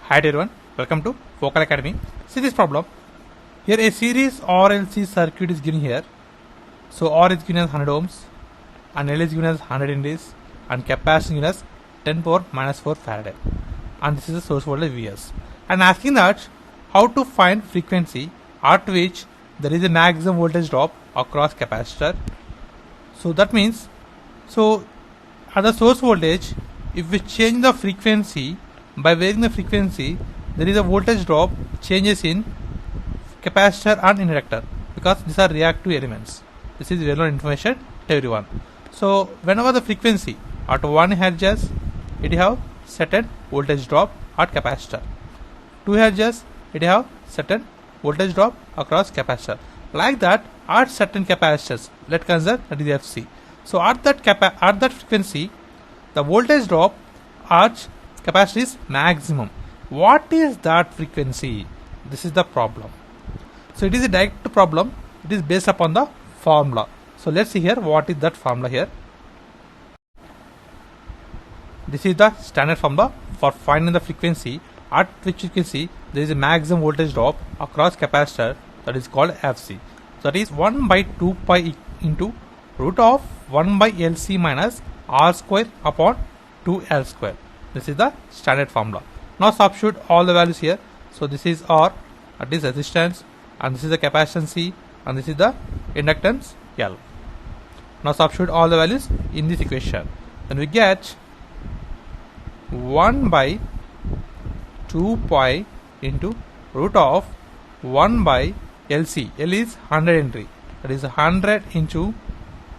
Hi everyone, welcome to Vocal Academy. See this problem. Here a series RLC circuit is given here. So R is given as 100 ohms and L is given as 100 henries and capacitance is given as 10 power minus 4 Faraday. And this is the source voltage Vs. And asking that how to find frequency at which there is a maximum voltage drop across capacitor. So that means, at the source voltage, if we change the frequency, by varying the frequency, there is a voltage drop changes in capacitor and inductor because these are reactive elements. This is well-known information to everyone. So whenever the frequency at 1 Hz, it have certain voltage drop at capacitor. 2 Hz, it have certain voltage drop across capacitor. Like that, at certain capacitors, let's consider that is FC. So at that frequency, the voltage drop at capacitor is maximum. What is that frequency? This is the problem. So it is a direct problem. It is based upon the formula. So let's see here what is that formula here. This is the standard formula for finding the frequency at which you can see there is a maximum voltage drop across capacitor, that is called FC. So that is 1 by 2 pi into root of 1 by LC minus R square upon 2L square. This is the standard formula. Now substitute all the values here. So this is R, that is resistance, and this is the capacitance C, and this is the inductance L. Now substitute all the values in this equation. Then we get 1 by 2 pi into root of 1 by LC. L is 100 Henry. That is 100 into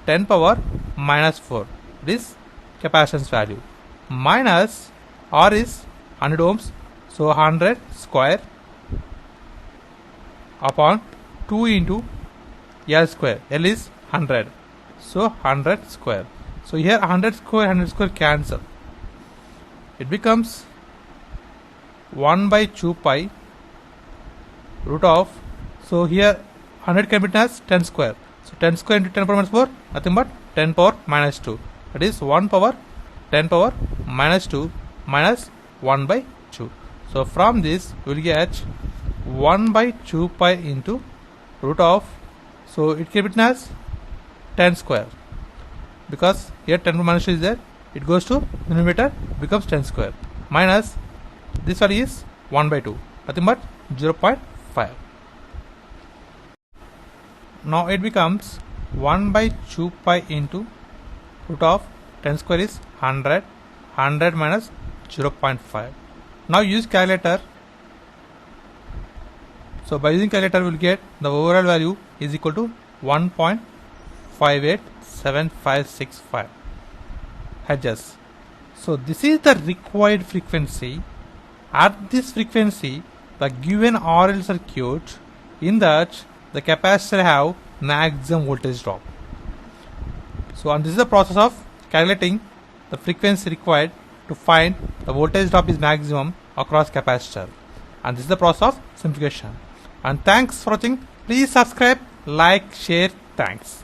10 power minus 4. This capacitance value. Minus R is 100 ohms. So 100 square upon 2 into L square. L is 100. So 100 square. So here 100 square cancel. It becomes 1 by 2 pi root of, so here 100 can be written as 10 square. So 10 square into 10 power minus 4, nothing but 10 power minus 2. That is 1 power 10 power minus 2 minus 1 by 2. So from this we will get 1 by 2 pi into root of, so it can be written as 10 square because here 10 power minus 2 is there, it goes to denominator, becomes 10 square, minus this value is 1 by 2, nothing but 0.5. Now it becomes 1 by 2 pi into root of 10 square is 100, 100 minus 0.5. Now use calculator. So by using calculator we will get the overall value is equal to 1.587565 Hz. So this is the required frequency. At this frequency, the given RL circuit, in that the capacitor have maximum voltage drop. So and this is the process of calculating the frequency required to find the voltage drop is maximum across capacitor. And this is the process of simplification. And thanks for watching. Please subscribe, like, share. Thanks.